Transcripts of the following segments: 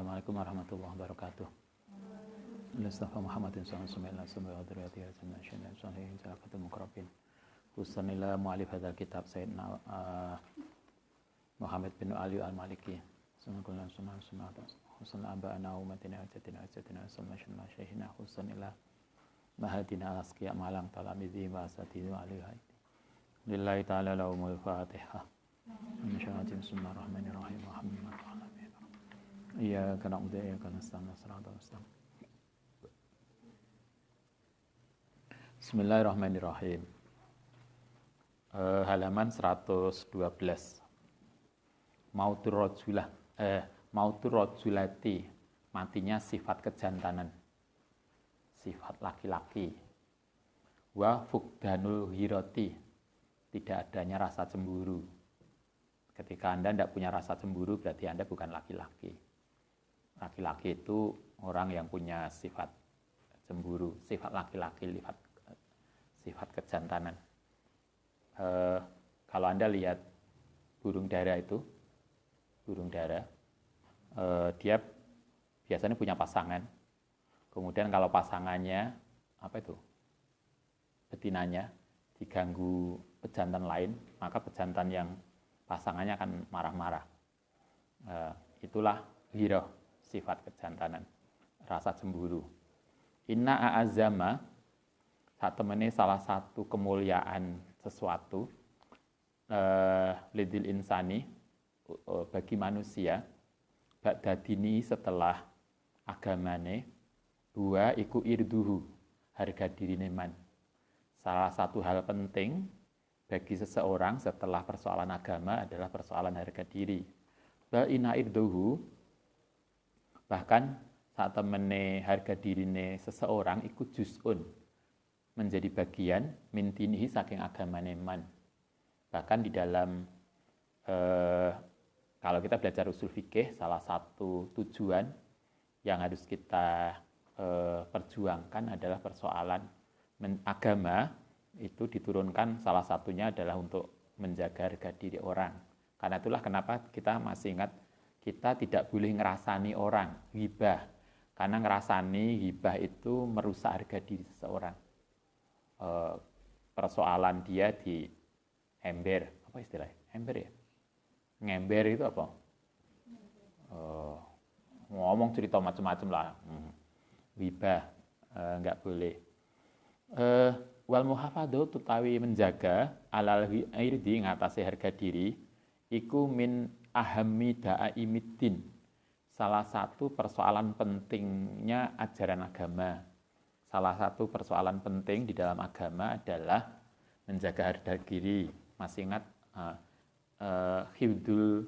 Assalamualaikum warahmatullahi wabarakatuh. Mustafa Muhammadin sallallahu alaihi wasallam wa dzurriyyatihi ajma'in salihin salafatul muqarrabin. Khususan ila mu'allif hadzal kitab Sayyidina Muhammad bin Ali al-Maliki. Sallallahu alaihi wasallam. Khususan aba'ana umatina ajatina sallallahu syaihina khususan ila mahadina al-asqiya malang talamidhi wa asatihi wa alihi. Lillahi ta'ala lahumul fatihah. Bismillahirrahmanirrahim. Iyyaka na'budu wa iyyaka nasta'in. Bismillahirrahmanirrahim. Halaman 112. Mautur rajulati, matinya sifat kejantanan, sifat laki-laki. Wa fukdanul hirati, tidak adanya rasa cemburu. Ketika Anda tidak punya rasa cemburu, berarti Anda bukan laki-laki. Laki-laki itu orang yang punya sifat cemburu, sifat laki-laki, sifat kejantanan. Kalau Anda lihat burung dara itu, dia biasanya punya pasangan. Kemudian kalau pasangannya, betinanya, diganggu pejantan lain, maka pejantan yang pasangannya akan marah-marah. Itulah hiroh, sifat kejantanan, rasa cemburu. Inna a'azama, saat temene salah satu kemuliaan sesuatu, lidil insani, bagi manusia, ba'da dini setelah agamane, dua iku irduhu, harga diri neman. Salah satu hal penting bagi seseorang setelah persoalan agama adalah persoalan harga diri. Ba'ina irduhu, bahkan saat temene harga dirine seseorang ikut juz'un, menjadi bagian mintinihi saking agama neman. Bahkan di dalam kalau kita belajar usul fikih, salah satu tujuan yang harus kita perjuangkan adalah persoalan agama itu diturunkan, salah satunya adalah untuk menjaga harga diri orang. Karena itulah kenapa kita masih ingat kita tidak boleh ngerasani orang, ghibah. Karena ngerasani ghibah itu merusak harga diri seseorang. Persoalan dia di ember, apa istilahnya? Ember ya? Ngember itu apa? Ngomong cerita macam-macam lah. Ghibah, nggak boleh. Wal muhafadzah tutawi menjaga alal irdi ngatasi harga diri iku min ahammi da'aimiddin, salah satu persoalan pentingnya ajaran agama. Salah satu persoalan penting di dalam agama adalah menjaga harga diri. Masih ingat hifdzul,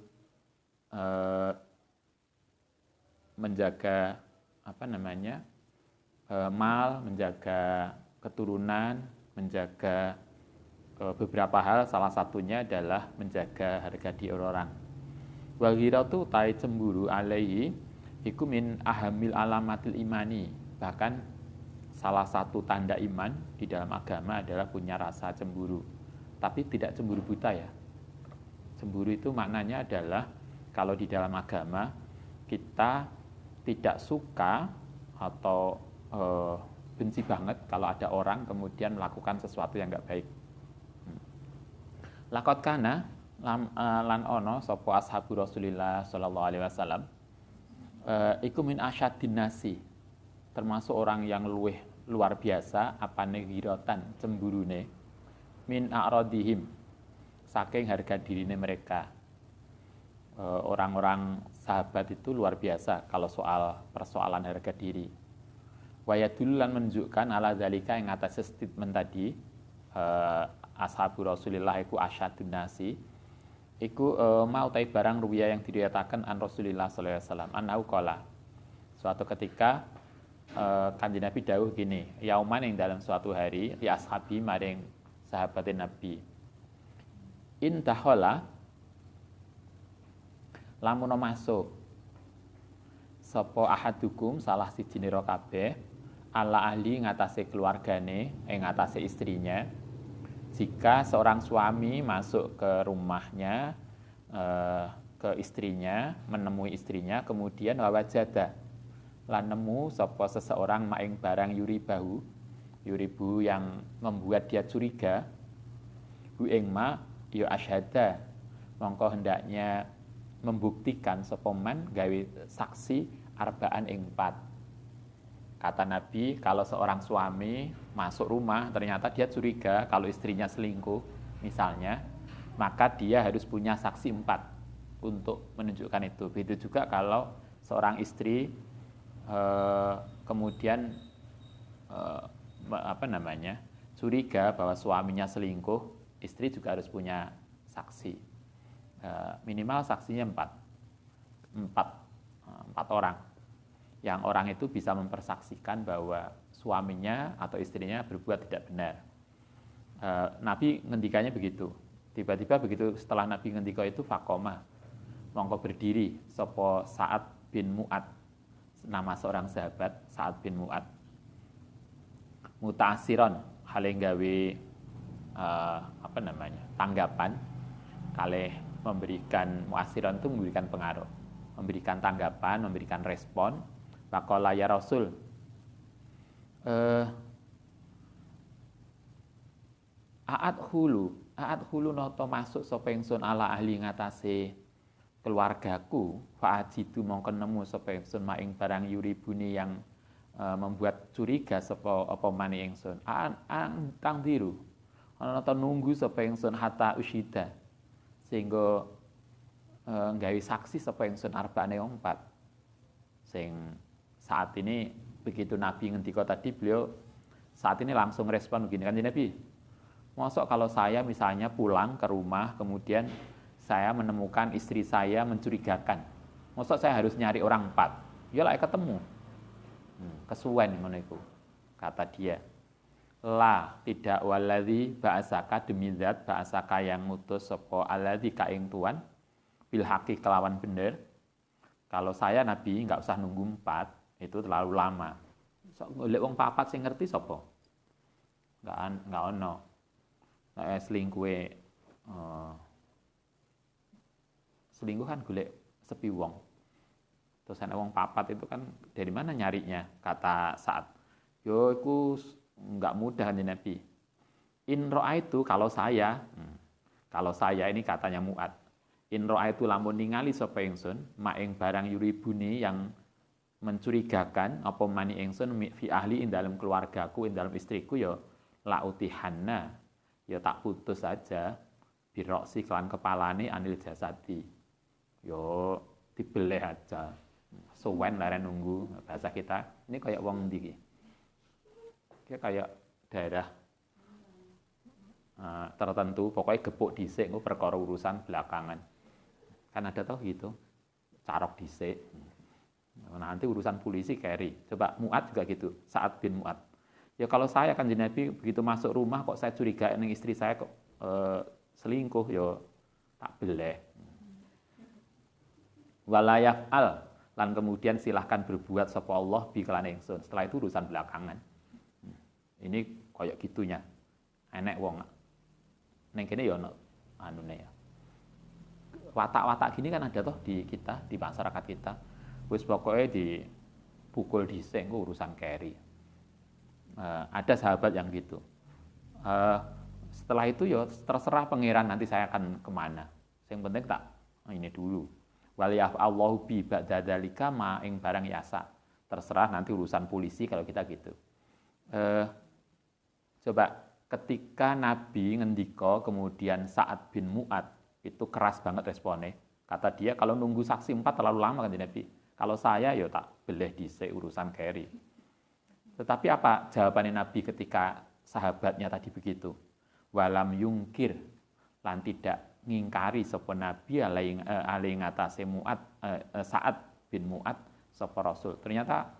menjaga mal, menjaga keturunan, menjaga beberapa hal, salah satunya adalah menjaga harga diri orang. Wa ghiratu tai cemburu alaihi iku min ahamil alamatil imani. Bahkan salah satu tanda iman di dalam agama adalah punya rasa cemburu. Tapi tidak cemburu buta ya. Cemburu itu maknanya adalah kalau di dalam agama kita tidak suka atau benci banget kalau ada orang kemudian melakukan sesuatu yang enggak baik. Laqad kana lan ono sapa ashabu Rasulillah sallallahu alaihi wasallam iku min asyadin nasi, termasuk orang yang luar biasa apane ghiratan cemburune min a'radihim, saking harga dirine mereka. Orang-orang sahabat itu luar biasa kalau soal persoalan harga diri. Wayadul lan menunjukkan ala zalika yang atas statement tadi, ashabu Rasulillah iku asyadun nasi, iku mau tai barang ruwiyah yang diriwayatkan an Rasulillah sallallahu alaihi wasallam anau qala, suatu ketika Kanjeng Nabi dawuh gini, yauman yang dalam suatu hari li ashabi maring sahabatin Nabi, intahola lamun masuk sapa ahadukum salah siji nira kabeh ala ahli ngatasé keluargane, ngatasé istrinya. Jika seorang suami masuk ke rumahnya, ke istrinya, menemui istrinya, kemudian wawajada lan nemu sapa seseorang maing barang yuribu yang membuat dia curiga, hu ing ma ya asyhada, mongko hendaknya membuktikan sapa man gawe saksi arbaan ing 4. Kata Nabi, kalau seorang suami masuk rumah ternyata dia curiga kalau istrinya selingkuh misalnya, maka dia harus punya saksi 4 untuk menunjukkan itu. Begitu juga kalau seorang istri kemudian curiga bahwa suaminya selingkuh, istri juga harus punya saksi. Minimal saksinya 4 orang. Yang orang itu bisa mempersaksikan bahwa suaminya atau istrinya berbuat tidak benar. Nabi ngendikanya begitu. Tiba-tiba begitu setelah Nabi ngendika itu fakoma, mongko berdiri sapa Sa'ad bin Mu'ad, nama seorang sahabat Sa'ad bin Mu'ad, mutasiron hale gawe tanggapan, kalih memberikan muasiron itu memberikan pengaruh, memberikan tanggapan, memberikan respon. Faqala ya Rasul, aat hulu noto masuk sapa ingsun ala ahli ngatasé keluargaku, fa'ajidu mongko nemu sapa ingsun maing barang yuribuni yang membuat curiga sapa apa mani ingsun. Tang diru ana ta nunggu sapa ingsun hatta usyida, sehingga nggawe saksi sapa ingsun arba'ane 4. Sing saat ini begitu Nabi ngendika tadi, beliau saat ini langsung respon begini kan Nabi. Mosok kalau saya misalnya pulang ke rumah kemudian saya menemukan istri saya mencurigakan, mosok saya harus nyari orang 4? Ya lah ketemu. Kesuwen ngono iku. Kata dia, la tidak waladzi ba'asaka, demi zat ba'asaka yang ngutus sapa alladzi ka ing tuan bil haqi kelawan bener. Kalau saya Nabi enggak usah nunggu 4, itu terlalu lama. Golek wong 4 sing ngerti sapa? Enggak ono. Nek selingkuh kan golek sepi wong. Terus ana wong 4 itu kan dari mana nyarinya? Kata Sa'ad. Yo iku enggak mudah nih Nabi. In ra'aitu, kalau saya ini katanya Mu'ad. In ra'aitu lamun ningali sapa ingsun maing barang yuribuni yang mencurigakan apa mani ingsun fi ahli ing dalam keluargaku, ing dalam istriku, ya la utihanna, ya tak putus saja biroksi kelan kepalane anil jasadi, yo dibeleh aja. Suwen leren nunggu, bahasa kita ini kayak wong ndi iki, kayak daerah tertentu, pokoknya gepuk dhisik engko perkara urusan belakangan kan ada toh gitu, carok dhisik. Nanti urusan polisi carry. Coba Mu'ad juga gitu, Sa'ad bin Mu'ad. Ya kalau saya kan Nabi begitu masuk rumah kok saya curiga ning istri saya kok selingkuh, ya tak beleh. Walayaf al, lan kemudian silahkan berbuat sapa Allah bi kelan ingsun. Setelah itu urusan belakangan. Ini koyok gitunya. Enek wong ning kene ya ono anune ya. Watak-watak gini kan ada toh di kita, di masyarakat kita. Wis pokoknya dipukul dhisik engko urusan carry. Ada sahabat yang gitu. Setelah itu ya terserah pangeran nanti saya akan kemana. Yang penting tak ini dulu. Waliyaf Allahu bi ba'da dzalika ma ing barang yasa. Terserah nanti urusan polisi kalau kita gitu. Coba ketika Nabi ngendika kemudian Sa'ad bin Mu'ad itu keras banget responnya. Kata dia kalau nunggu saksi 4 terlalu lama kan Nabi. Kalau saya ya tak beleh dhisik urusan carry. Tetapi apa jawabannya Nabi ketika sahabatnya tadi begitu? Walam yungkir, lan tidak ngingkari sapa Nabi alai ngatasé Mu'ad, Sa'ad bin Mu'ad sapa Rasul. Ternyata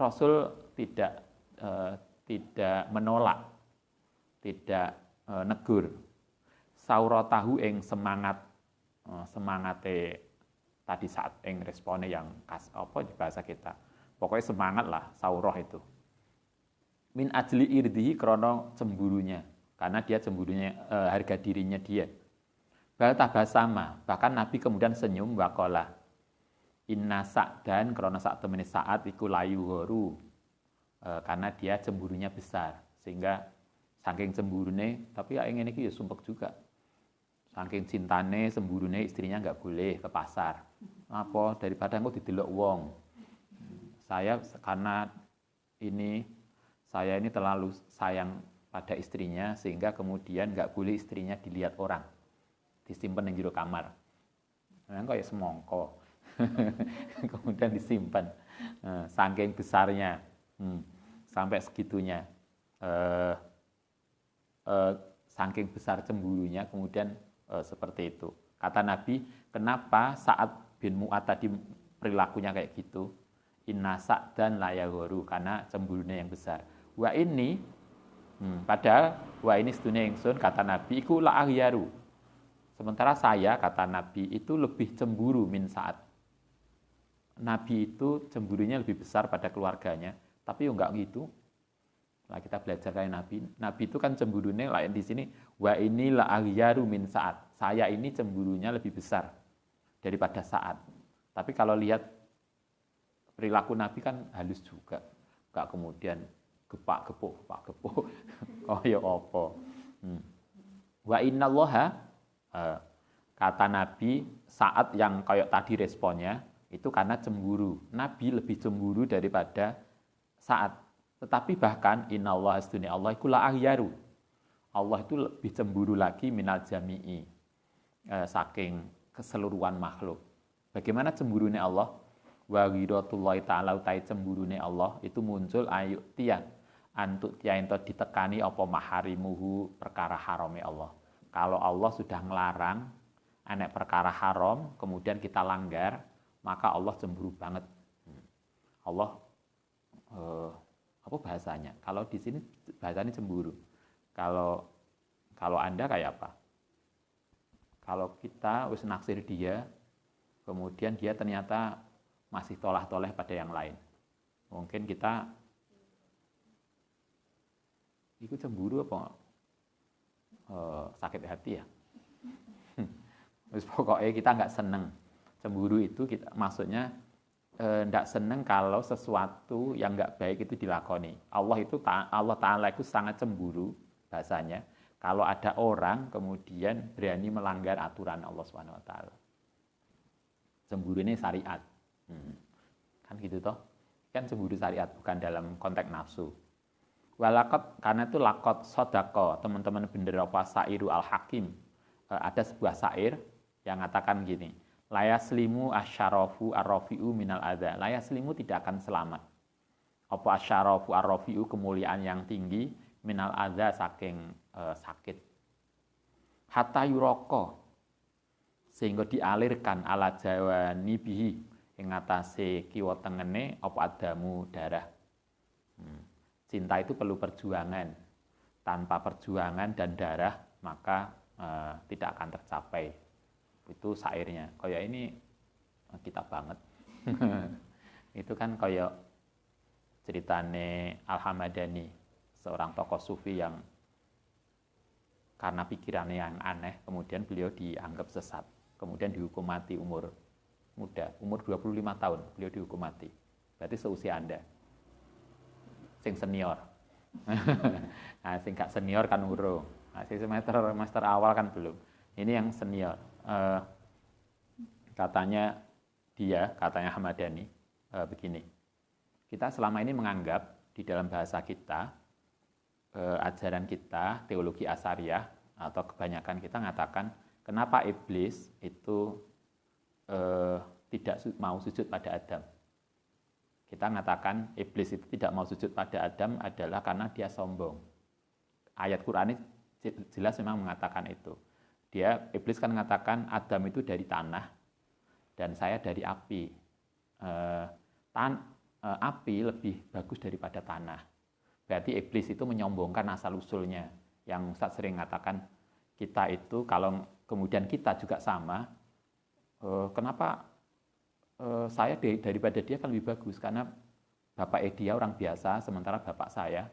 Rasul tidak menolak, tidak negur. Sauratahu ing semangate tadi saat ing responnya yang apa di bahasa kita. Pokoknya semangat lah saurah itu. Min ajli irdihi krono cemburunya. Karena dia cemburunya harga dirinya dia. Bal tabasama, bahkan Nabi kemudian senyum waqala. Inna sa'dan krana sak temene saat iku layu horu. Karena dia cemburunya besar, sehingga saking cemburune, tapi ya ngene iki ya sumpek juga. Saking cintane, cemburune istrinya nggak boleh ke pasar. Apa daripada engko didelok wong. Karena saya ini terlalu sayang pada istrinya sehingga kemudian nggak boleh istrinya dilihat orang, disimpan di jero kamar. Nah, kayak semongko, kemudian disimpan, saking besarnya, sampai segitunya, saking besar cemburunya, kemudian seperti itu. Kata Nabi, kenapa saat bin Mu'ad tadi perilakunya kayak gitu? Inna sa'dan la yaghuru, karena cemburunya yang besar. Wa ini padahal wa ini sedunia ingsun, kata Nabi, iku la aghyaru. Sementara saya, kata Nabi, itu lebih cemburu min saat. Nabi itu cemburunya lebih besar pada keluarganya, tapi enggak gitu. Lah kita belajar dari Nabi. Nabi itu kan cemburunya lain di sini, wa ini la aghyaru min saat. Saya ini cemburunya lebih besar daripada saat. Tapi kalau lihat perilaku Nabi kan halus juga, gak kemudian gepak-gepuk, kaya apa. Wa innallaha, kata Nabi, saat yang kayak tadi responnya, itu karena cemburu. Nabi lebih cemburu daripada saat. Tetapi bahkan innallaha astune Allah iku la aghyaru. Allah itu lebih cemburu lagi minal jami'i, saking keseluruhan makhluk. Bagaimana cemburunya Allah? Wa ghiratullahi ta'ala utai cemburune Allah itu muncul ayuk tian antuk tian ento ditekani apa maharimuhu perkara harame Allah. Kalau Allah sudah ngelarang anek perkara haram kemudian kita langgar, maka Allah cemburu banget. Allah apa bahasanya? Kalau di sini bahasanya cemburu. Kalau Anda kayak apa? Kalau kita wis naksir dia, kemudian dia ternyata masih tolah-toleh pada yang lain. Mungkin kita ikut cemburu apa sakit hati ya. Terus pokoknya kita nggak seneng. Cemburu itu maksudnya nggak seneng kalau sesuatu yang nggak baik itu dilakoni. Allah Ta'ala itu sangat cemburu bahasanya kalau ada orang kemudian berani melanggar aturan Allah Subhanahu Wa Ta'ala. Cemburu ini syariat. Kan gitu toh, kan cemburu syariat bukan dalam konteks nafsu. Walakot, karena itu lakot sodako, teman-teman bener apa sairu al hakim, ada sebuah sair yang mengatakan gini, layaslimu asyarafu arrofiu minal adha, layaslimu tidak akan selamat. Apa asyarafu arrofiu, kemuliaan yang tinggi, minal adha saking sakit. Hatta yuroko, sehingga dialirkan ala jawa nibihi, ing atase kiwa tengene apa adamu darah. Cinta itu perlu perjuangan. Tanpa perjuangan dan darah maka tidak akan tercapai. Itu syairnya. Kayak ini kita banget. Itu kan kayak ceritane Al-Hamadani, seorang tokoh sufi yang karena pikirannya yang aneh kemudian beliau dianggap sesat. Kemudian dihukum mati umur muda, umur 25 tahun beliau dihukum mati. Berarti seusia Anda. Sing senior. Nah, sing gak senior kan urung. Nah, sing semester awal kan belum. Ini yang senior. Katanya Hamadani begini. Kita selama ini menganggap di dalam bahasa kita, ajaran kita, teologi Asyariah atau kebanyakan kita mengatakan kenapa iblis itu tidak mau sujud pada Adam. Kita mengatakan iblis itu tidak mau sujud pada Adam adalah karena dia sombong. Ayat Quran ini jelas memang mengatakan itu. Iblis kan mengatakan Adam itu dari tanah dan saya dari api. Api lebih bagus daripada tanah. Berarti iblis itu menyombongkan asal usulnya. Yang Ustaz sering mengatakan kita itu kalau kemudian kita juga sama. Kenapa saya daripada dia kan lebih bagus? Karena bapak dia orang biasa, sementara bapak saya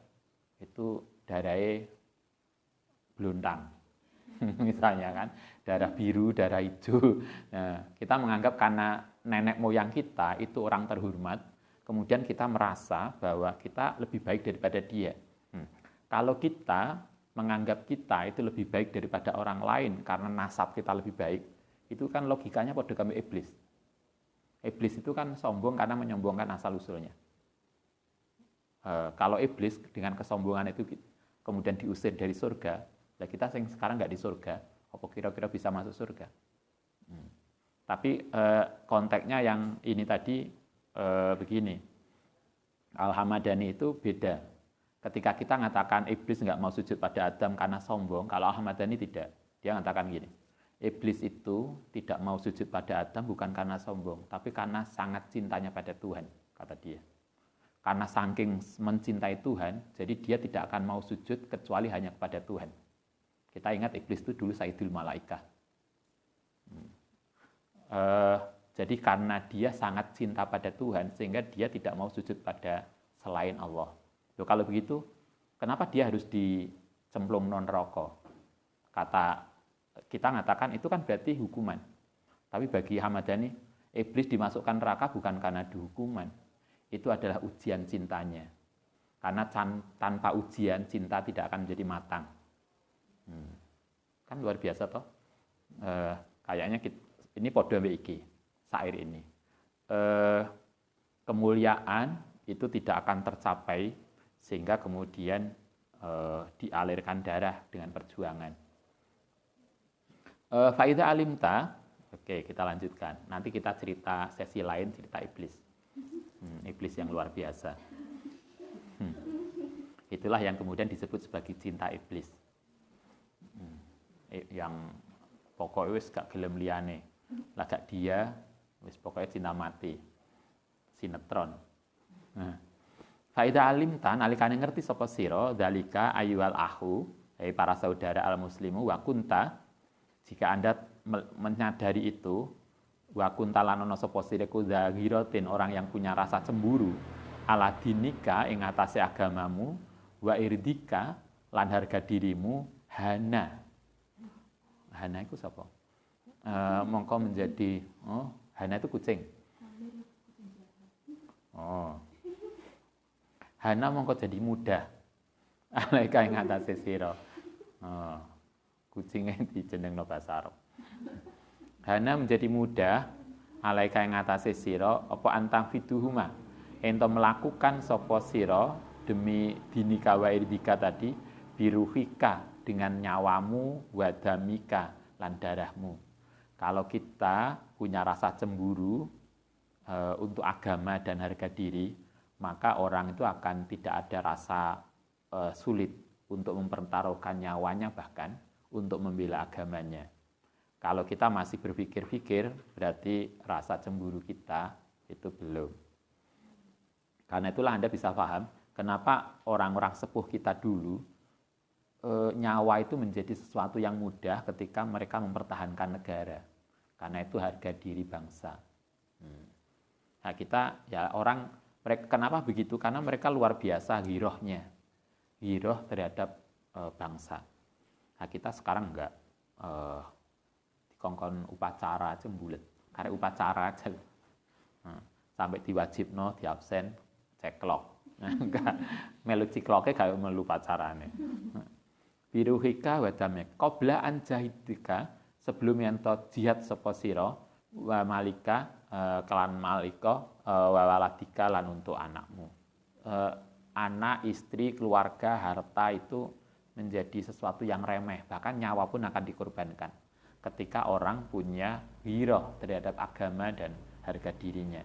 itu darahnya beluntang. misalnya kan, darah biru, darah hijau. Nah, kita menganggap karena nenek moyang kita itu orang terhormat, kemudian kita merasa bahwa kita lebih baik daripada dia. Kalau kita menganggap kita itu lebih baik daripada orang lain karena nasab kita lebih baik, itu kan logikanya pada kami iblis. Iblis itu kan sombong karena menyombongkan asal-usulnya. Kalau iblis dengan kesombongan itu kemudian diusir dari surga, nah kita sekarang nggak di surga, apa kira-kira bisa masuk surga? Tapi konteksnya yang ini tadi begini, Al-Hamadani itu beda. Ketika kita mengatakan iblis nggak mau sujud pada Adam karena sombong, kalau Al-Hamadani tidak. Dia mengatakan gini, iblis itu tidak mau sujud pada Adam bukan karena sombong, tapi karena sangat cintanya pada Tuhan, kata dia. Karena saking mencintai Tuhan, jadi dia tidak akan mau sujud kecuali hanya kepada Tuhan. Kita ingat iblis itu dulu Sayyidul Malaikah. Jadi karena dia sangat cinta pada Tuhan, sehingga dia tidak mau sujud pada selain Allah. Loh, kalau begitu, kenapa dia harus dicemplung neraka? Kata kita mengatakan itu kan berarti hukuman. Tapi bagi Hamadani, iblis dimasukkan neraka bukan karena dihukuman. Itu adalah ujian cintanya. Karena tanpa ujian, cinta tidak akan menjadi matang. Kan luar biasa toh. Kayaknya ini podo iki, sair ini. Kemuliaan itu tidak akan tercapai sehingga kemudian dialirkan darah dengan perjuangan. Faida alimta, oke kita lanjutkan. Nanti kita cerita sesi lain, cerita iblis. Iblis yang luar biasa. Itulah yang kemudian disebut sebagai cinta iblis. Yang pokoknya wis gak gelem liyane. Lah gak dia, wis pokoknya cinta mati. Sinetron. Faida alimta nalikane ngerti sapa sira dalika ayyuhal akhu, para saudara al-muslimu wa kunta, jika Anda menyadari itu, wa kuntalanono sapa sireku zahiratin, orang yang punya rasa cemburu ala dinika ing atase agamamu, wa irdika lan harga dirimu, hana iku sapa? Mongko menjadi hana itu kucing. Hana mongko jadi mudah alaika ing atase sira. Kucingnya dijenengno basa Arab. Hana menjadi mudah alaika ing atase sira apa antang fiduhuma, ento melakukan sapa sira demi dinika wa irdika tadi, biruhika dengan nyawamu, wadamika lan darahmu. Kalau kita punya rasa cemburu untuk agama dan harga diri, maka orang itu akan tidak ada rasa sulit untuk mempertaruhkan nyawanya, bahkan untuk membela agamanya. Kalau kita masih berpikir-pikir, berarti rasa cemburu kita itu belum. Karena itulah Anda bisa paham kenapa orang-orang sepuh kita dulu nyawa itu menjadi sesuatu yang mudah ketika mereka mempertahankan negara. Karena itu harga diri bangsa. Nah kita ya orang, kenapa begitu? Karena mereka luar biasa girohnya, giroh terhadap bangsa. Nah kita sekarang enggak, dikongkon upacara aja mbulet, karek upacara aja. Sampai diwajibno, di absen, ceklok. Enggak, melu cikloke gak melu upacarane. Biruhika wa damek qabla an jahidika, sebelum ento jihad sapa sira, wa malika kelan malika, wa waladika lan untuk anakmu. Anak, istri, keluarga, harta itu menjadi sesuatu yang remeh, bahkan nyawa pun akan dikorbankan ketika orang punya ghirah terhadap agama dan harga dirinya.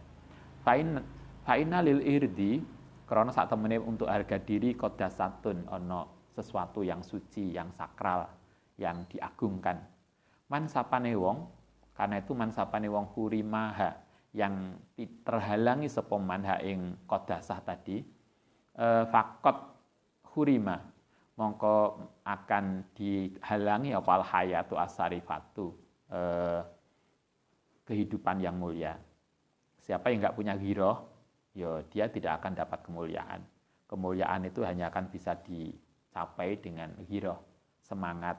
Fa'inna lil irdi, karena saat temene untuk harga diri qadasatun, ono sesuatu yang suci, yang sakral, yang diagungkan. Man sapane wong, karena itu man sapane wong hurimaha, yang terhalangi sapa manha ing qadasah tadi, fakot hurima, mongko akan dihalangi apal hayatu asarifatu, kehidupan yang mulia. Siapa yang enggak punya ghirah, ya dia tidak akan dapat kemuliaan. Kemuliaan itu hanya akan bisa dicapai dengan ghirah, semangat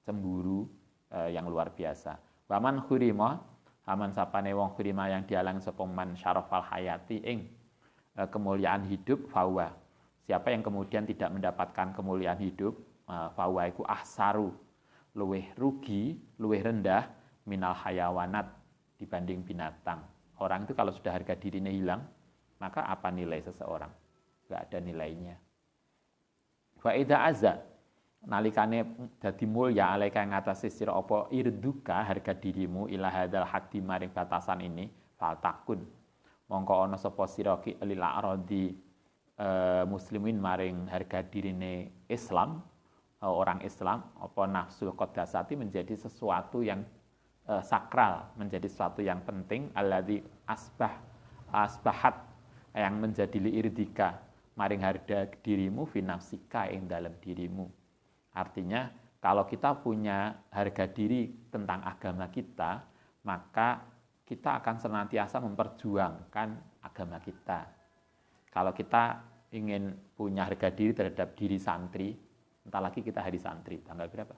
cemburu yang luar biasa. Waman khurima, aman sapane wong khurima yang dialang sapa man syarafal hayati ing kemuliaan hidup fawa. Siapa yang kemudian tidak mendapatkan kemuliaan hidup, fawa iku ahsaru, luweh rugi, luweh rendah minal hayawanat dibanding binatang. Orang itu kalau sudah harga dirinya hilang, maka apa nilai seseorang? Enggak ada nilainya. Wa idza azza nalikane dadi mulya alaika ing atase sira apa irduka harga dirimu ila hadzal haddi maring batasan ini faltakun mongko ana sapa sira ki lil aradi muslimin maring harga dirine Islam orang Islam apa nafsul qadasati menjadi sesuatu yang sakral, menjadi sesuatu yang penting alladzi asbahat yang menjadi liirdika maring harga dirimu fi nafsika ing dalam dirimu. Artinya kalau kita punya harga diri tentang agama kita, maka kita akan senantiasa memperjuangkan agama kita. Kalau kita ingin punya harga diri terhadap diri santri, entar lagi kita hari santri, tanggal berapa?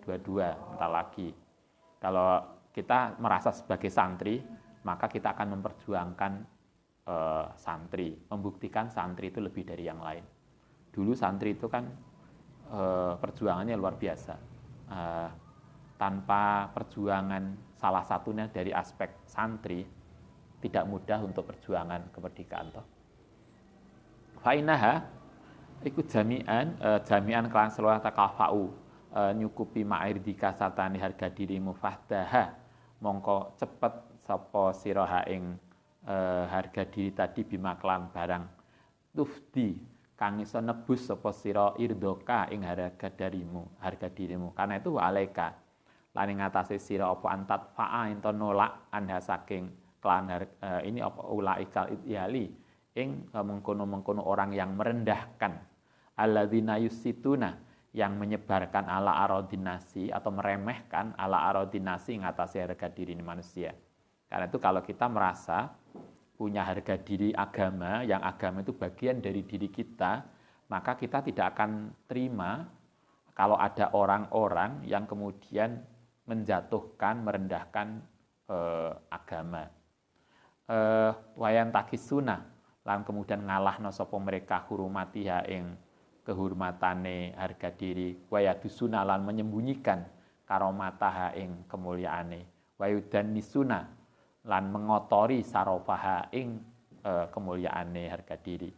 22, entar lagi. Kalau kita merasa sebagai santri, maka kita akan memperjuangkan santri, membuktikan santri itu lebih dari yang lain. Dulu santri itu kan perjuangannya luar biasa. Tanpa perjuangan salah satunya dari aspek santri, tidak mudah untuk perjuangan kemerdekaan. Fa'inaha ikut jami'an kelan seluruh takafa'u nyukupi ma'irdika satani harga dirimu fahdaha mongko cepet sapa sira ing harga diri tadi bimaklan barang tufdi kang iso nebus sapa sira irdoka ing harga dirimu karena itu alaika lan ing atase sira apa antat fa'a ento nolak anda saking kelan ini apa ulaikal idyali ing mengkono-mengkono orang yang merendahkan alladzina yusituna yang menyebarkan ala arodinasi atau meremehkan ala arodinasi ing atase harga diri manusia. Karena itu kalau kita merasa punya harga diri agama, yang agama itu bagian dari diri kita, maka kita tidak akan terima kalau ada orang-orang yang kemudian menjatuhkan, merendahkan agama. Wayan takisuna, lan kemudian ngalahno sapa mereka hurumatiha ing kehormatane harga diri, wayadusuna lan menyembunyikan karomataha ing kemuliaane, wayudan nisuna lan mengotori sarofaha ing kemuliaane harga diri.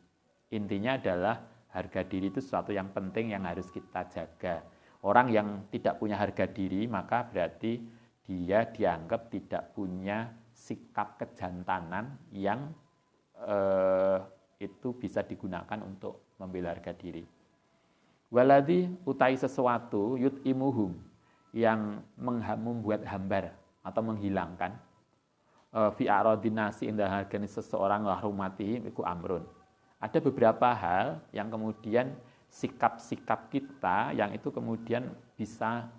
Intinya adalah harga diri itu sesuatu yang penting yang harus kita jaga. Orang yang tidak punya harga diri maka berarti dia dianggap tidak punya sikap kejantanan yang itu bisa digunakan untuk membela harga diri. Waladi utai sesuatu yut'imuhum yang membuat hambar atau menghilangkan fi aradinasi indah hargani seseorang lahumati iku amrun. Ada beberapa hal yang kemudian sikap-sikap kita yang itu kemudian bisa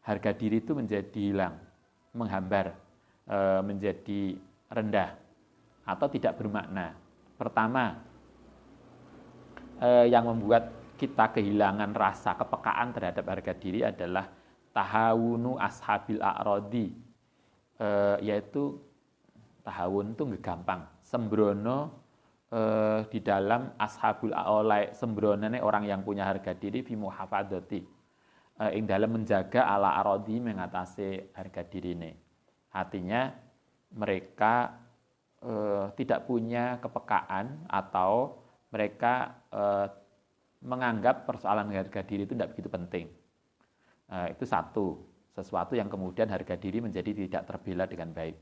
harga diri itu menjadi hilang, menghambar, menjadi rendah atau tidak bermakna. Pertama, yang membuat kita kehilangan rasa kepekaan terhadap harga diri adalah tahawunu ashabil a'radi, yaitu tahawun itu gampang, sembrono di dalam ashabul a'olai, sembronone orang yang punya harga diri fi muhafadzati, ing dalam menjaga ala a'radi mengatasi harga dirine. Artinya mereka tidak punya kepekaan atau mereka menganggap persoalan harga diri itu tidak begitu penting. Itu sesuatu yang kemudian harga diri menjadi tidak terbela dengan baik.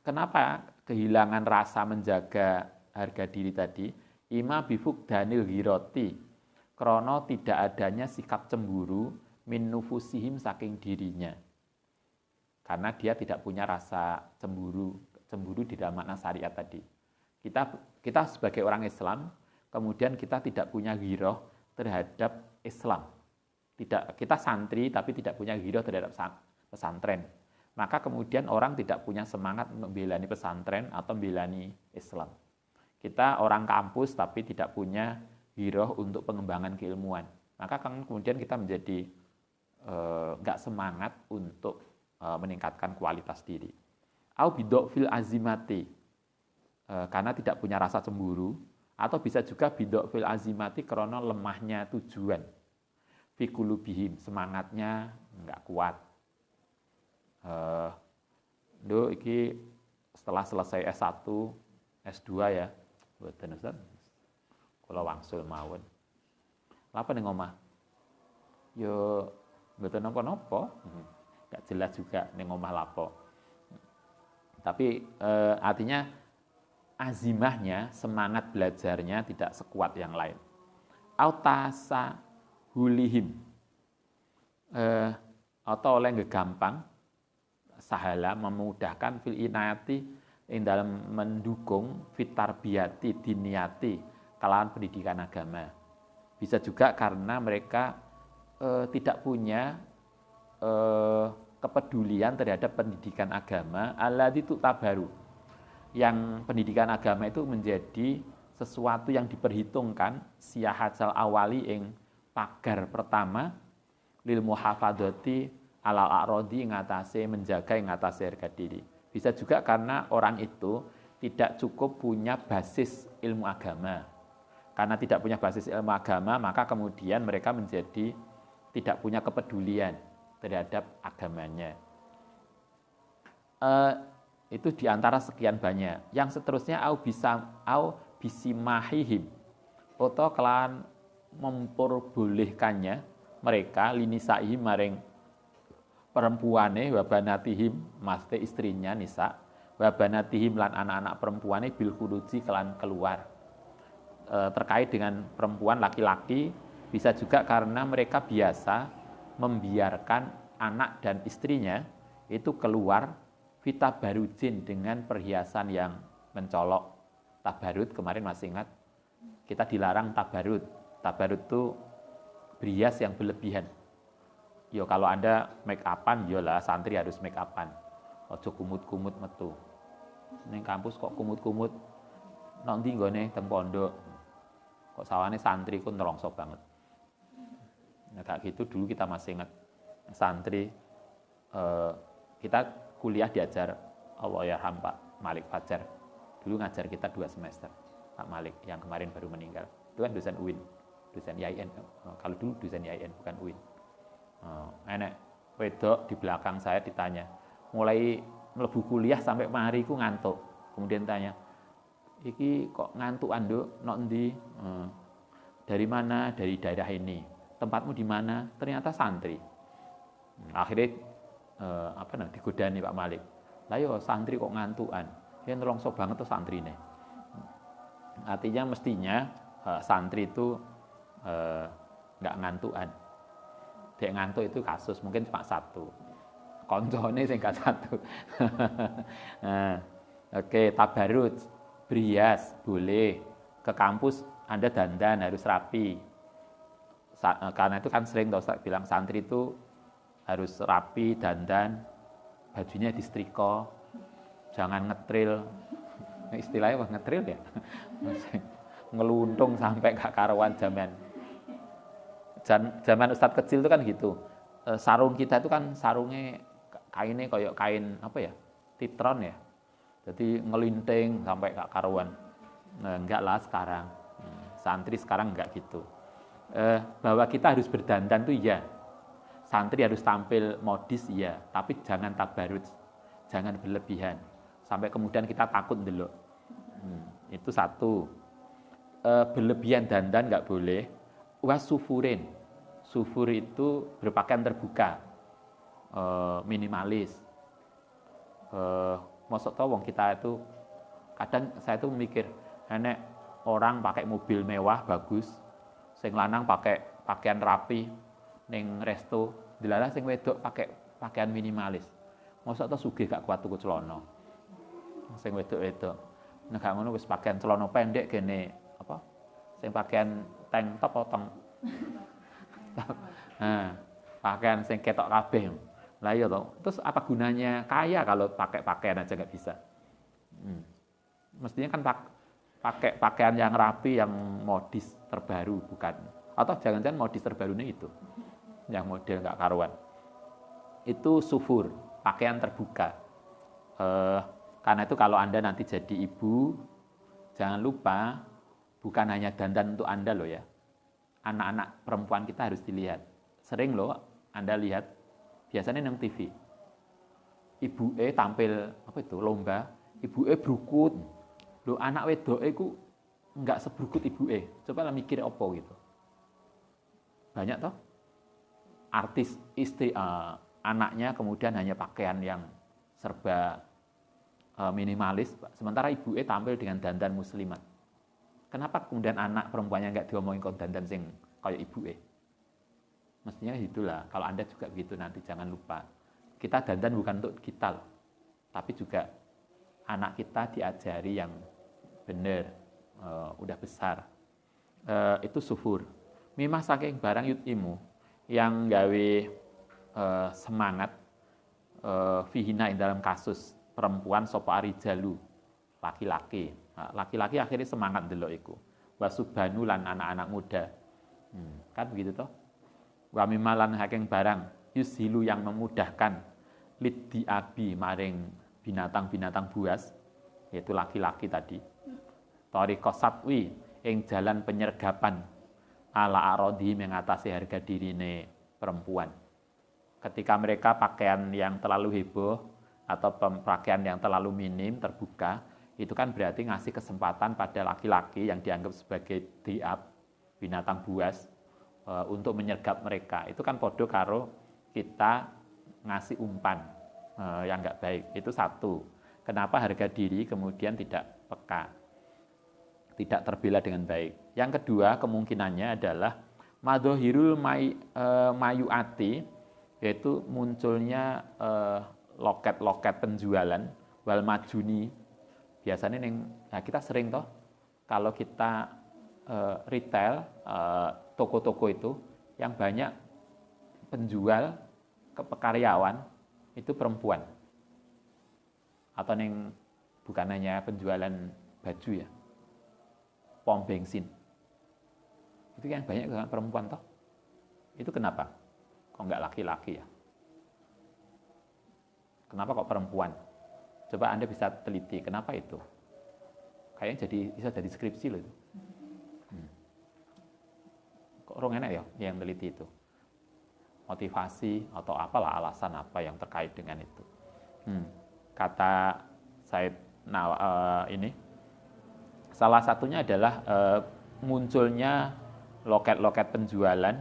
Kenapa kehilangan rasa menjaga harga diri tadi? Ima bifuk danil hiroti, krono tidak adanya sikap cemburu min nufusihim saking dirinya. Karena dia tidak punya rasa cemburu di dalam makna syariat tadi. Kita sebagai orang Islam, kemudian kita tidak punya ghiroh terhadap Islam. Kita santri tapi tidak punya ghiroh terhadap pesantren. Maka kemudian orang tidak punya semangat membelani pesantren atau membelani Islam. Kita orang kampus tapi tidak punya ghiroh untuk pengembangan keilmuan. maka kan kemudian kita menjadi nggak semangat untuk meningkatkan kualitas diri. Au bidok fil azimati, karena tidak punya rasa cemburu, atau bisa juga bidok fil azimati karena lemahnya tujuan. Fi qulubihim, semangatnya nggak kuat. Iki setelah selesai S1, S2 ya, mboten Ustaz. Kula wangsul mawon. Lapa ning omah? Yo mboten napa-napa. Enggak jelas juga ning omah lapo. Tapi artinya azimahnya, semangat belajarnya tidak sekuat yang lain. Autasa hulihim, atau oleh gampang, sahala memudahkan fil inayati yang dalam mendukung fitarbiyati diniyati kalawan pendidikan agama. Bisa juga karena mereka tidak punya kepedulian terhadap pendidikan agama alladzi tu'tabaru, yang pendidikan agama itu menjadi sesuatu yang diperhitungkan siyahajal awali ing pagar pertama lil muhafadzati alal a'radi ngatasi menjaga ngatasi harga diri. Bisa juga karena orang itu tidak cukup punya basis ilmu agama. Karena tidak punya basis ilmu agama, maka kemudian mereka menjadi tidak punya kepedulian terhadap agamanya. Itu diantara sekian banyak. Yang seterusnya au bisimahihim, atau kelawan memperbolehkannya mereka linisaihim maring perempuane wabanatihim, maste istrinya nisa, wabanatihim lan anak-anak perempuane bil khuruji kelan keluar. Terkait dengan perempuan laki-laki, bisa juga karena mereka biasa membiarkan anak dan istrinya itu keluar fitabarujin dengan perhiasan yang mencolok. Tabarut kemarin masih ingat, kita dilarang tabarut. Tabarut itu berhias yang berlebihan. Yo kalau Anda make upan, yolah santri harus make upan. Ojo kumut-kumut metu. Ning kampus kok kumut-kumut. Nek ndi nggone teng pondok. Kok sawane santri ku nerongso banget. Nah, kayak gitu dulu kita masih ingat santri kita kuliah diajar Allahyarham Pak Malik Fajar. Dulu ngajar kita 2 semester. Pak Malik yang kemarin baru meninggal. Itu kan dosen UIN, dosen IAIN. Kalau dulu dosen IAIN bukan UIN. Enek wedok di belakang saya ditanya, mulai mlebu kuliah sampai mari ku ngantuk. Kemudian tanya, iki kok ngantuk Ando, nok endi? Dari mana? Dari daerah ini. Tempatmu di mana? Ternyata santri. Akhirnya digodani Pak Malik. Lah yo santri kok ngantukan. Ya nelongso banget tuh santrine. Artinya mestinya santri itu enggak ngantukan. Dek ngantuk itu kasus mungkin cuma 1. Koncone sing gak 1. Nah, oke, tabarut, berhias boleh. Ke kampus Anda dandan harus rapi. Karena itu kan sering Ustaz bilang santri itu harus rapi, dandan, bajunya disetrika, jangan ngetril. Istilahnya apa ngetril ya? Ngeluntung sampai gak karuan zaman. Zaman Ustaz kecil itu kan gitu. Sarung kita itu kan sarungnya kainnya kayak kain apa ya? Titron ya. Jadi ngelinting sampai gak karuan. Nah, enggak lah sekarang. Santri sekarang enggak gitu. Bahwa kita harus berdandan tuh ya, santri harus tampil modis ya, tapi jangan tabarut, jangan berlebihan, sampai kemudian kita takut dulu. Itu 1. Berlebihan dandan nggak boleh. Wasufurin, sufur itu berpakaian terbuka, minimalis. Maksud tau wong kita itu, kadang saya tuh mikir, enek orang pakai mobil mewah bagus, sing lanang pakai pakaian rapi ning resto, dilalah sing wedok pakai pakaian minimalis. Mosok to sugih gak kuat tuku celana. Sing wedok-wedok. Nek gak ngono wis pakaian celana pendek kene apa? Sing pakaian tank top potong. Nah, pakaian sing ketok kabeh. Lah iya to. Terus apa gunanya kaya kalau pakai pakaian aja nggak bisa? Mestinya kan pakai pakaian yang rapi, yang modis, terbaru, bukan Atau jangan-jangan modis terbarunya itu, yang model nggak karuan. Itu sufur, pakaian terbuka. Karena itu kalau Anda nanti jadi ibu, jangan lupa bukan hanya dandan untuk Anda loh ya. Anak-anak perempuan kita harus dilihat. Sering loh Anda lihat, biasanya nang TV. Ibu tampil lomba, ibu berukut. Loh anak wedok ku enggak seberukut ibu Coba lah mikir apa gitu. Banyak toh artis istri anaknya kemudian hanya pakaian yang serba minimalis, sementara ibu tampil dengan dandan muslimat. Kenapa kemudian anak perempuannya enggak diomongin kok dandan sing kayak ibu Mestinya itulah. Kalau Anda juga begitu nanti jangan lupa. Kita dandan bukan untuk kita loh, tapi juga anak kita diajari yang benar, udah besar. Itu sufur. Mimah saking barang yutimu yang gawe semangat fihina dalam kasus perempuan sopo arijalu, laki-laki. Laki-laki akhirnya semangat delok iku. Wasubanu lan anak-anak muda. Kan begitu toh? Wa mimalan haking barang yushilu yang memudahkan liddi abi maring binatang-binatang buas, yaitu laki-laki tadi. Tariqo satwi ing jalan penyergapan ala arodi mengatasi harga dirine perempuan. Ketika mereka pakaian yang terlalu heboh atau pakaian yang terlalu minim terbuka, itu kan berarti ngasih kesempatan pada laki-laki yang dianggap sebagai diab, binatang buas, untuk menyergap mereka. Itu kan podo karo kita ngasih umpan yang enggak baik. Itu satu. Kenapa harga diri kemudian tidak peka, tidak terbela dengan baik. Yang kedua kemungkinannya adalah madhohirul mayuati, yaitu munculnya loket-loket penjualan wal majuni. Biasanya kita sering toh kalau kita retail, toko-toko itu yang banyak penjual karyawan itu perempuan. Atau bukan hanya penjualan baju ya, pom bensin. Itu yang banyak perempuan toh. Itu kenapa? Kok enggak laki-laki ya? Kenapa kok perempuan? Coba Anda bisa teliti, kenapa itu? Kayaknya bisa jadi skripsi loh itu. Kok orang enak ya yang teliti itu? Motivasi atau apalah alasan apa yang terkait dengan itu. Kata Said ini, salah satunya adalah munculnya loket-loket penjualan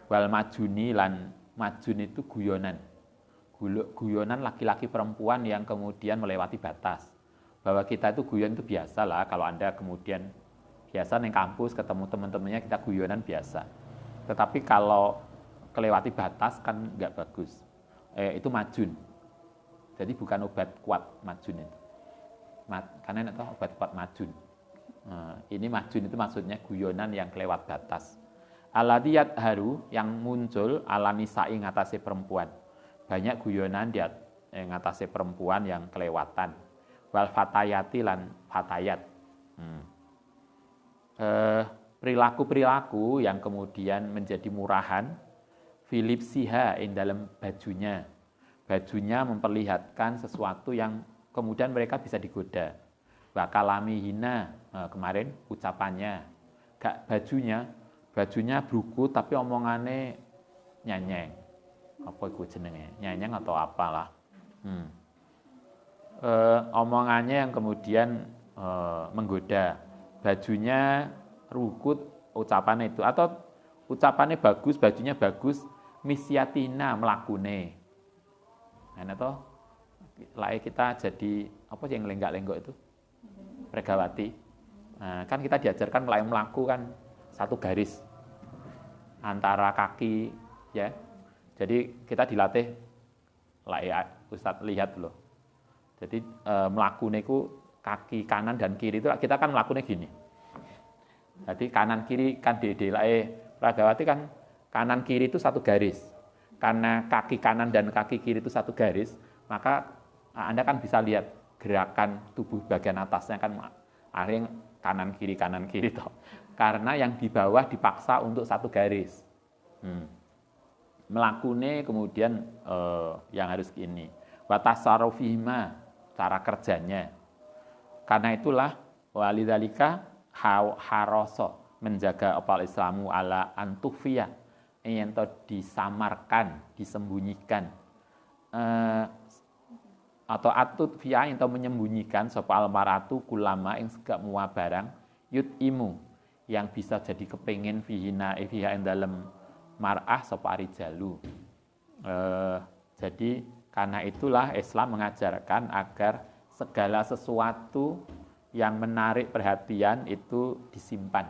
wal majuni lan majun itu guyonan laki-laki perempuan yang kemudian melewati batas. Bahwa kita itu guyon itu biasa lah, kalau Anda kemudian biasa di kampus ketemu teman-temannya kita guyonan biasa. Tetapi kalau kelewati batas kan nggak bagus. Itu majun. Jadi bukan obat kuat majun itu. Karena itu obat kuat majun. Ini majun itu maksudnya guyonan yang kelewat batas. Aladiyat haru yang muncul ala nisa'i ngatasi perempuan. Banyak guyonan dia ngatasi perempuan yang kelewatan. Wal fatayati lan fatayat. Perilaku-perilaku yang kemudian menjadi murahan. Filipsiha ing dalam bajunya. Bajunya memperlihatkan sesuatu yang kemudian mereka bisa digoda. Bakalami hina, kemarin ucapannya. Gak bajunya bruku tapi omongannya nyanyeng. Apa itu jenenge? Nyanyeng atau apalah. Omongannya yang kemudian menggoda. Bajunya rukut, ucapannya itu. Atau ucapannya bagus, bajunya bagus, misyatina melakune. Nah, itu lae kita jadi apa yang lenggak-lenggok itu? Pregawati. Nah, kan kita diajarkan melaku kan satu garis antara kaki ya. Jadi kita dilatih lae Ustadz lihat loh. Jadi melakune ku kaki kanan dan kiri itu kita kan melakune gini. Jadi kanan kiri kan dede lae Pregawati kan kanan kiri itu satu garis. Karena kaki kanan dan kaki kiri itu satu garis, maka Anda kan bisa lihat gerakan tubuh bagian atasnya kan akhirnya kanan kiri toh. Karena yang di bawah dipaksa untuk satu garis. Melakune kemudian yang harus gini. Wa tasarrufihima, cara kerjanya. Karena itulah walidzalika haroso menjaga opal Islamu ala antufia yang disamarkan, disembunyikan atau atut via yang menyembunyikan sapa almaratu kulama yang segak mua barang yut imu yang bisa jadi kepengin fiha yang dalam mar'ah sapa rijalu. Jadi karena itulah Islam mengajarkan agar segala sesuatu yang menarik perhatian itu disimpan.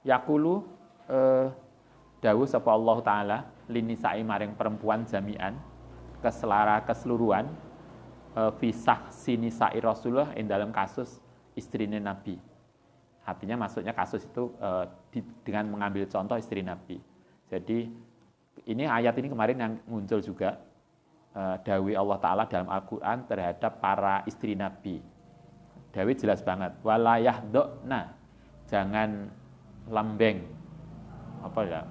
Yaqulu dawuh sapa Allah taala linisai maring perempuan jami'an keseluruhan fisah sinisai Rasulullah ing dalam kasus istrine Nabi. Artinya maksudnya kasus itu dengan mengambil contoh istri Nabi. Jadi ini ayat ini kemarin yang muncul juga dawuh Allah taala dalam Al-Qur'an terhadap para istri Nabi. Dawuh jelas banget, wala yahdna, jangan lembeng. Apa ya?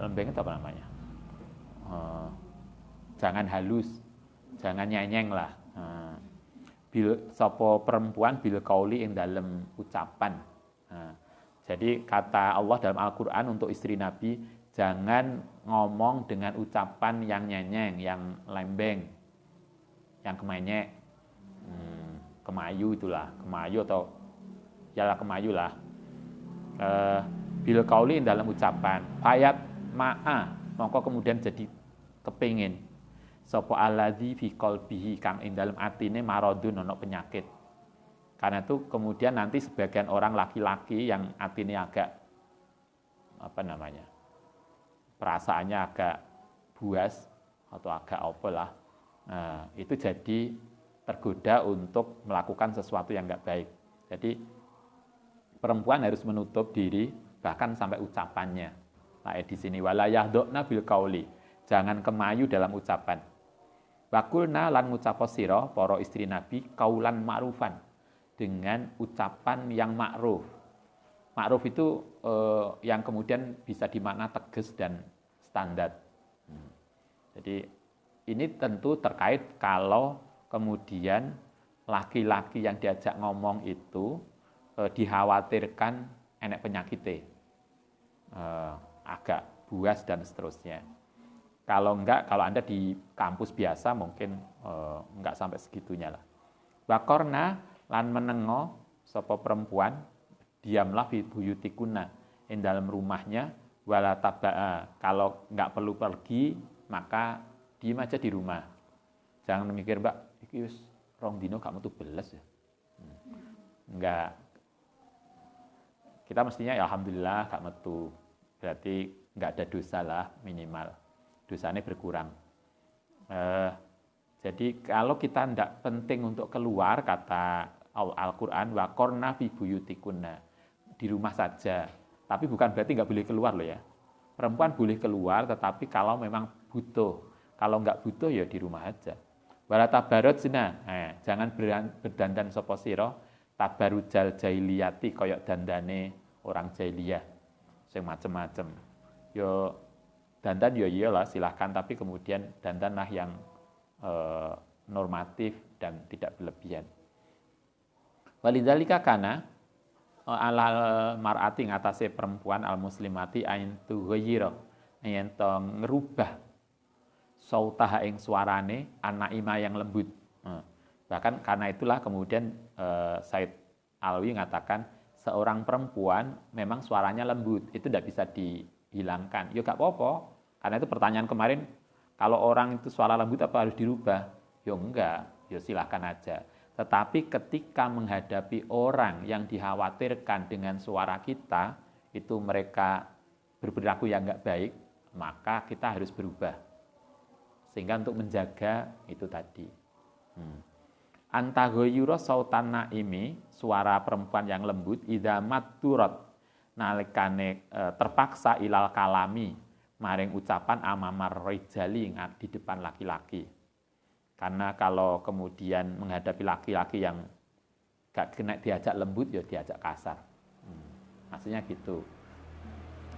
Lembeng itu apa namanya? Jangan halus, jangan nyenyeng lah. Sopo perempuan bil kauli ing dalam ucapan. Jadi kata Allah dalam Al-Qur'an untuk istri Nabi, jangan ngomong dengan ucapan yang nyenyeng, yang lembeng, yang kemenyek, kemayu itulah, kemayu atau yalah kemayu lah. Bil kauli ing dalam ucapan, ayat ma'a, mongko kemudian jadi kepingin. Sapa alladzi fi qalbihi kang ing dalem atine maradun ana penyakit. Karena itu kemudian nanti sebagian orang laki-laki yang atine agak perasaannya agak buas atau agak apalah. Nah, itu jadi tergoda untuk melakukan sesuatu yang enggak baik. Jadi perempuan harus menutup diri bahkan sampai ucapannya. Nah, di sini wala yahdna bil qauli. Jangan kemayu dalam ucapan. Wakulna lan ngucapo sira para istri Nabi kaulan ma'rufan dengan ucapan yang ma'ruf. Ma'ruf itu yang kemudian bisa dimakna tegas dan standar. Jadi ini tentu terkait kalau kemudian laki-laki yang diajak ngomong itu dikhawatirkan enek penyakitnya, agak buas dan seterusnya. Kalau enggak, kalau Anda di kampus biasa mungkin enggak sampai segitunya lah. Wakorna lan menengo sapa perempuan diamlah fi buyutikunna ing dalam rumahnya wala tabaa. Kalau enggak perlu pergi maka diem aja di rumah. Jangan mikir Mbak, iki wis rong dino gak metu beles ya. Enggak. Kita mestinya ya alhamdulillah gak metu. Berarti enggak ada dosa lah minimal. Dosanya berkurang. Jadi kalau kita tidak penting untuk keluar, kata Al-Quran, waqorna fi buyutikunna, di rumah saja. Tapi bukan berarti nggak boleh keluar loh ya. Perempuan boleh keluar, tetapi kalau memang butuh. Kalau nggak butuh ya di rumah aja. Wala tabarut zina, jangan berdandan sapa sira tabarujal jahiliyati koyok dandane orang jahiliyah, sing macem-macem. Yo dandan ya iyalah silahkan, tapi kemudian dandanlah yang normatif dan tidak berlebihan. Walidzalika kana alal mar'ati ngatasé perempuan al muslimati ain tughayyira yen to ngerubah sautaha ing suarane anaima yang lembut. Bahkan karena itulah kemudian Said Alwi mengatakan seorang perempuan memang suaranya lembut, itu tidak bisa dihilangkan. Ya gak apa-apa. Karena itu pertanyaan kemarin, kalau orang itu suara lembut apa harus dirubah? Ya enggak, ya silahkan aja. Tetapi ketika menghadapi orang yang dikhawatirkan dengan suara kita, itu mereka berperilaku yang enggak baik, maka kita harus berubah. Sehingga untuk menjaga itu tadi. Antagoyuro sautan naimi, suara perempuan yang lembut, idzamat turot, nalikane terpaksa ilal kalami, maring ucapan amamar rijali di depan laki-laki. Karena kalau kemudian menghadapi laki-laki yang gak kena diajak lembut, ya diajak kasar. Maksudnya gitu.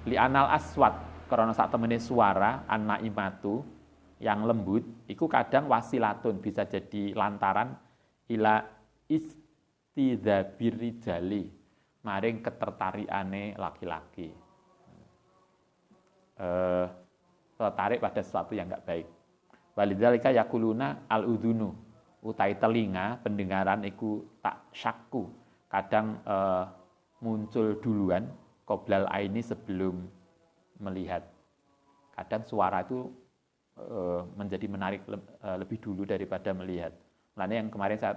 Li'anal aswat, karena saat temene suara, an-naimatu, yang lembut, itu kadang wasilatun, bisa jadi lantaran ila istidhabir rijali, maring ketertarikane laki-laki. Tertarik pada sesuatu yang enggak baik. Walidzalika yakuluna al-udhunu, utai telinga, pendengaran iku tak syakku, kadang muncul duluan, qoblal aini sebelum melihat. Kadang suara itu menjadi menarik lebih dulu daripada melihat. Makanya yang kemarin saya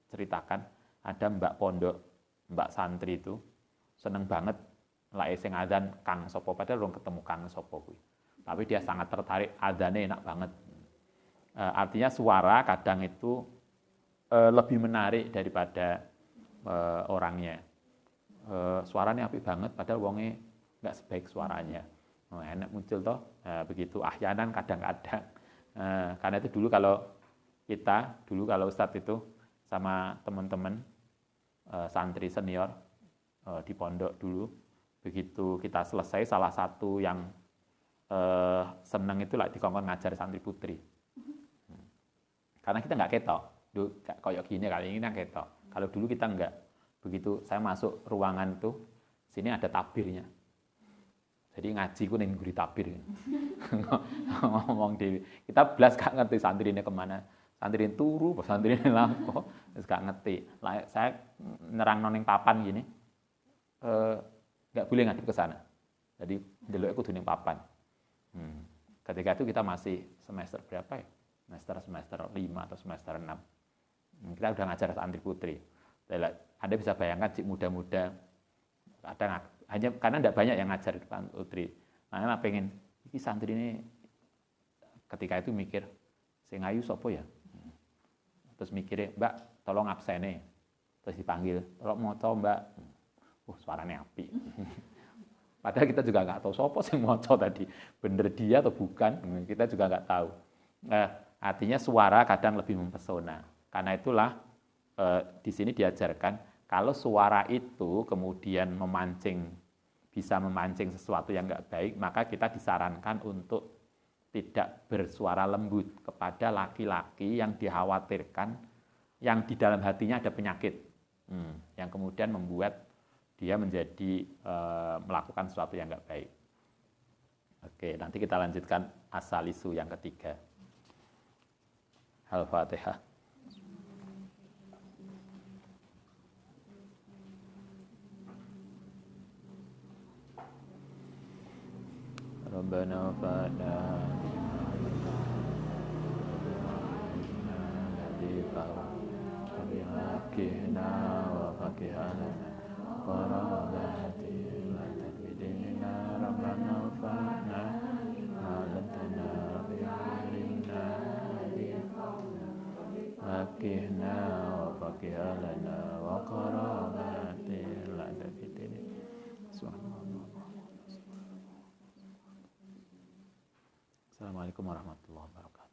ceritakan, ada mbak pondok, mbak santri itu, seneng banget lae sing adzan kang sapa, padahal belum ketemu kang sapa kuwi. Tapi dia sangat tertarik, adzane enak banget. Artinya suara kadang itu lebih menarik daripada orangnya. Suaranya apik banget, padahal wonge nggak sebaik suaranya. Enak muncul toh, begitu ahyanan kadang-kadang. Karena itu dulu kalau Ustadz itu sama teman-teman santri senior di pondok dulu, begitu kita selesai, salah satu yang seneng itu lah dikongkon ngajar santri putri. Karena kita nggak ketok, kayak gini kali ini ketok. Kalau dulu kita nggak, begitu saya masuk ruangan tuh, sini ada tabirnya. Jadi ngaji ku ning guri tabir. Ngomong dewi. Kita belas gak ngerti santri ini kemana. Santri ini turu, santri ini lampo, terus gak ngerti. Saya nerang noning papan gini, nggak boleh ngadep ke sana. Jadi delok aku ning papan. Ketika itu kita masih semester berapa ya? Semester 5 atau semester 6. Kita udah ngajar santri putri. Anda bisa bayangkan cik muda-muda, kadang hanya karena tidak banyak yang ngajar di putri. Nah, pengen ini santri ini ketika itu mikir, sing ayu sapa ya? Terus mikirnya, Mbak, tolong absene. Terus dipanggil, tolong moco Mbak. Suaranya api. Padahal kita juga nggak tahu sapa sing moco tadi, bener dia atau bukan, kita juga nggak tahu. Artinya suara kadang lebih mempesona. Karena itulah di sini diajarkan kalau suara itu kemudian bisa memancing sesuatu yang nggak baik, maka kita disarankan untuk tidak bersuara lembut kepada laki-laki yang dikhawatirkan, yang di dalam hatinya ada penyakit, yang kemudian membuat dia menjadi melakukan sesuatu yang nggak baik. Oke, nanti kita lanjutkan asalisu yang ketiga. Al-Fatihah. Rabbana fa'na fakihna wa fakihana warahmati wa tadbidina Rabbana fa'na alantana bi'ilina fakihna wa fakihalana wa qarabati la tadbidina Assalamualaikum warahmatullahi wabarakatuh.